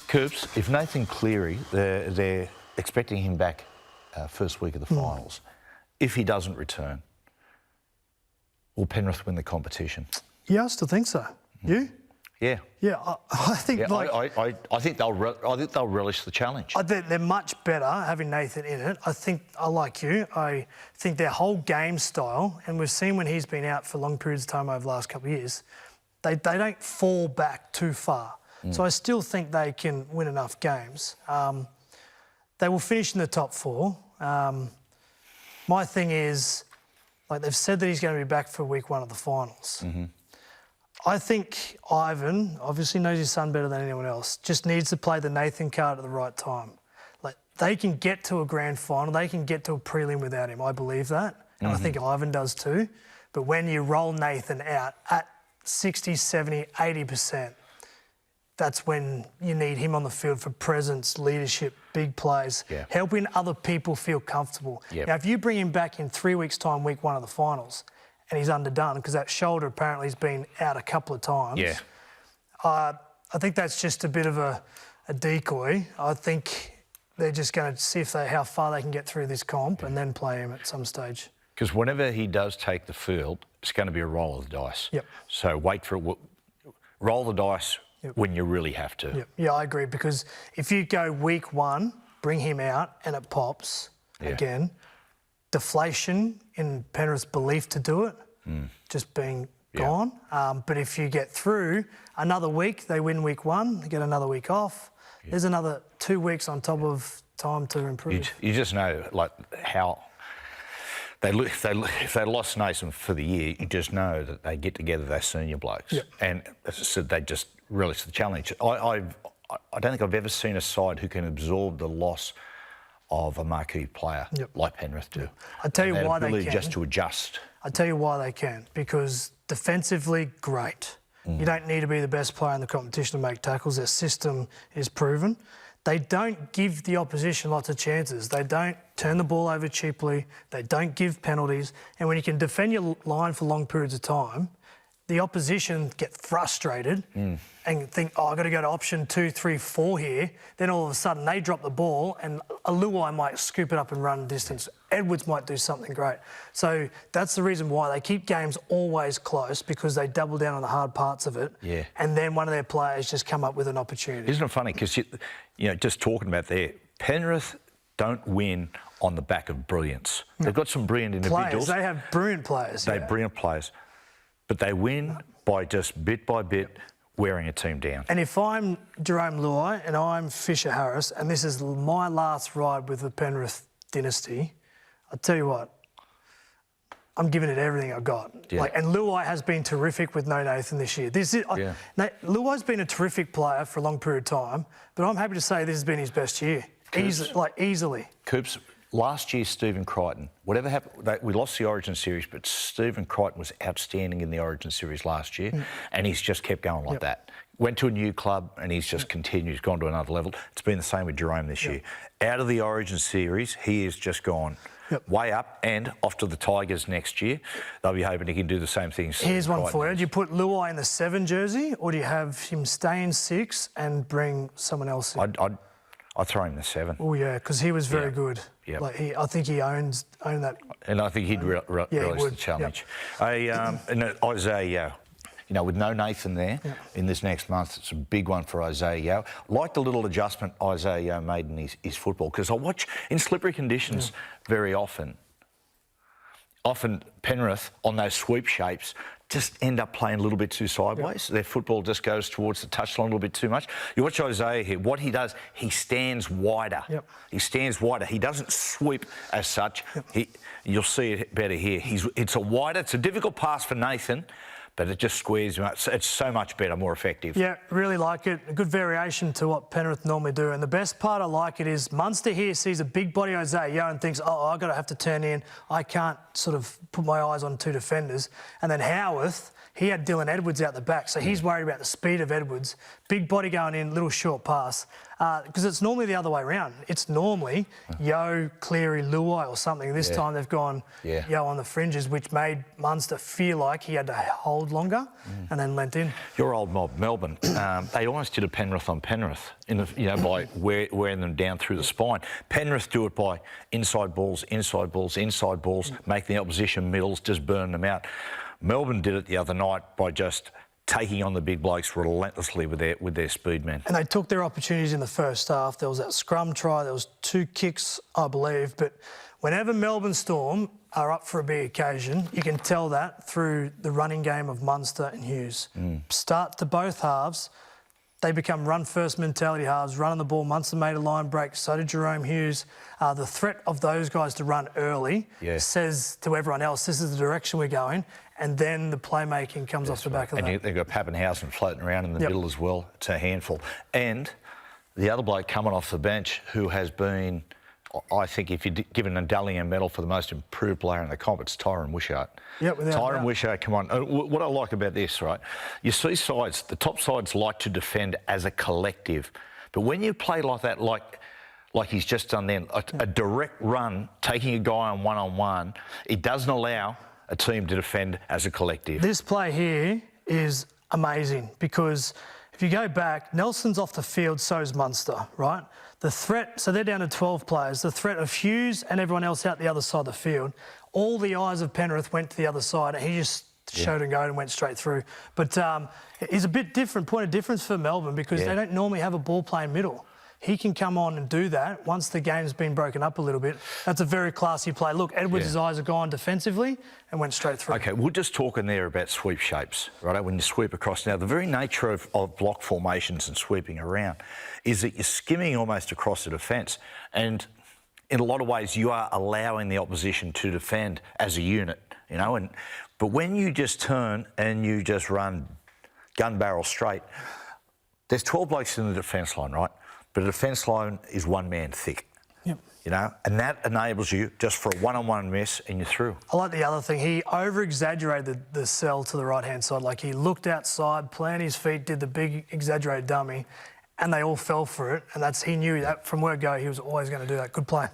Coops, if Nathan Cleary, they're expecting him back first week of the finals. If he doesn't return, will Penrith win the competition? Yeah, I still think so. You? Yeah. Yeah, I think I think they'll relish the challenge. I think they're much better having Nathan in it. I think like you. I think their whole game style, and we've seen when he's been out for long periods of time over the last couple of years, they don't fall back too far. So I still think they can win enough games. They will finish in the top 4. My thing is, like they've said that he's going to be back for week 1 of the finals. I think Ivan obviously knows his son better than anyone else, just needs to play the Nathan card at the right time. Like, they can get to a grand final, they can get to a prelim without him, I believe that. And I think Ivan does too. But when you roll Nathan out at 60, 70, 80%, that's when you need him on the field for presence, leadership, big plays, helping other people feel comfortable. Now, if you bring him back in 3 weeks' time, week 1 of the finals, and he's underdone because that shoulder apparently has been out a couple of times. I think that's just a bit of a decoy. I think they're just going to see how far they can get through this comp and then play him at some stage. Because whenever he does take the field, it's going to be a roll of the dice. So wait for it. Roll the dice when you really have to. Yeah, I agree, because if you go week 1, bring him out and it pops again, deflation in Penrith's belief to do it, just being gone. But if you get through another week, they win week 1, they get another week off. There's another 2 weeks on top of time to improve. You just know, like, how if they lost Nathan for the year, you just know that they get together, they're senior blokes. And as I said, they just relish the challenge. I don't think I've ever seen a side who can absorb the loss of a marquee player like Penrith do. I tell you why they can. Just to adjust. I tell you why they can. Because defensively, great. You don't need to be the best player in the competition to make tackles. Their system is proven. They don't give the opposition lots of chances. They don't turn the ball over cheaply. They don't give penalties. And when you can defend your line for long periods of time, the opposition get frustrated and think, oh, I've got to go to option 2, 3, 4 here. Then all of a sudden they drop the ball and Luai might scoop it up and run distance. Edwards might do something great. So that's the reason why they keep games always close, because they double down on the hard parts of it. And then one of their players just come up with an opportunity. Isn't it funny? Because, you know, just talking about there, Penrith don't win on the back of brilliance. They've got some brilliant individuals. They have brilliant players. They have brilliant players. But they win by just bit by bit wearing a team down. And if I'm Jerome Luai and I'm Fisher Harris and this is my last ride with the Penrith dynasty, I'll tell you what, I'm giving it everything I've got. And Luai has been terrific with no Nathan this year. Luai's been a terrific player for a long period of time, but I'm happy to say this has been his best year. Easily. Coops, last year, Stephen Crichton, whatever happened, we lost the Origin Series, but Stephen Crichton was outstanding in the Origin Series last year, and he's just kept going like that. Went to a new club, and he's just continued, he's gone to another level. It's been the same with Jerome this year. Out of the Origin Series, he has just gone way up and off to the Tigers next year. They'll be hoping he can do the same thing. Here's one for you. Do you put Luai in the 7 jersey, or do you have him stay in 6 and bring someone else in? I'd throw him the 7. Oh, yeah, because he was very good. I think he owned that. And I think he'd relish the challenge. And Isaiah, you know, with no Nathan there in this next month, it's a big one for Isaiah. I like the little adjustment Isaiah made in his football, because I watch in slippery conditions very often. Often Penrith, on those sweep shapes, just end up playing a little bit too sideways. Their football just goes towards the touchline a little bit too much. You watch Isaiah here, what he does, he stands wider. He stands wider. He doesn't sweep as such. You'll see it better here. It's a difficult pass for Nathan, but it just squares him up. It's so much better, more effective. Yeah, really like it. A good variation to what Penrith normally do. And the best part I like it is Munster here sees a big body Isaiah and thinks, oh, I've got to have to turn in. I can't sort of put my eyes on 2 defenders. And then Howarth, he had Dylan Edwards out the back, so he's worried about the speed of Edwards. Big body going in, little short pass. Because it's normally the other way around. It's normally Yo, Cleary, Luai or something. This time they've gone Yo on the fringes, which made Munster feel like he had to hold longer and then lent in. Your old mob, Melbourne, they almost did a Penrith on Penrith, by wearing them down through the spine. Penrith do it by inside balls, making the opposition middles, just burn them out. Melbourne did it the other night by just taking on the big blokes relentlessly with their speed men. And they took their opportunities in the first half. There was that scrum try, there was 2 kicks, I believe, but whenever Melbourne Storm are up for a big occasion, you can tell that through the running game of Munster and Hughes. Start to both halves, they become run-first mentality halves, running the ball. Munster made a line break, so did Jerome Hughes. The threat of those guys to run early says to everyone else, this is the direction we're going, and then the playmaking comes off the back of that. And they've got Pappenhausen floating around in the middle as well. It's a handful. And the other bloke coming off the bench who has been, I think if you're given a Dalian medal for the most improved player in the comp, it's Tyron Wishart. Tyron Wishart, come on. What I like about this, right, you see sides, the top sides like to defend as a collective. But when you play like that, like he's just done then, a direct run, taking a guy on one-on-one, it doesn't allow a team to defend as a collective. This play here is amazing because if you go back, Nelson's off the field, so's Munster, right? The threat, so they're down to 12 players. The threat of Hughes and everyone else out the other side of the field, all the eyes of Penrith went to the other side and he just showed and go and went straight through. But it's a bit different, point of difference for Melbourne because they don't normally have a ball playing middle. He can come on and do that once the game's been broken up a little bit. That's a very classy play. Look, Edwards' eyes are gone defensively and went straight through. OK, we're just talking there about sweep shapes, right? When you sweep across. Now, the very nature of block formations and sweeping around is that you're skimming almost across the defence. And in a lot of ways, you are allowing the opposition to defend as a unit, But when you just turn and you just run gun barrel straight, there's 12 blokes in the defence line, right? But a defence line is one man thick, and that enables you just for a one-on-one miss and you're through. I like the other thing. He over-exaggerated the sell to the right-hand side. Like he looked outside, planted his feet, did the big exaggerated dummy, and they all fell for it. And he knew that from word go he was always going to do that. Good play.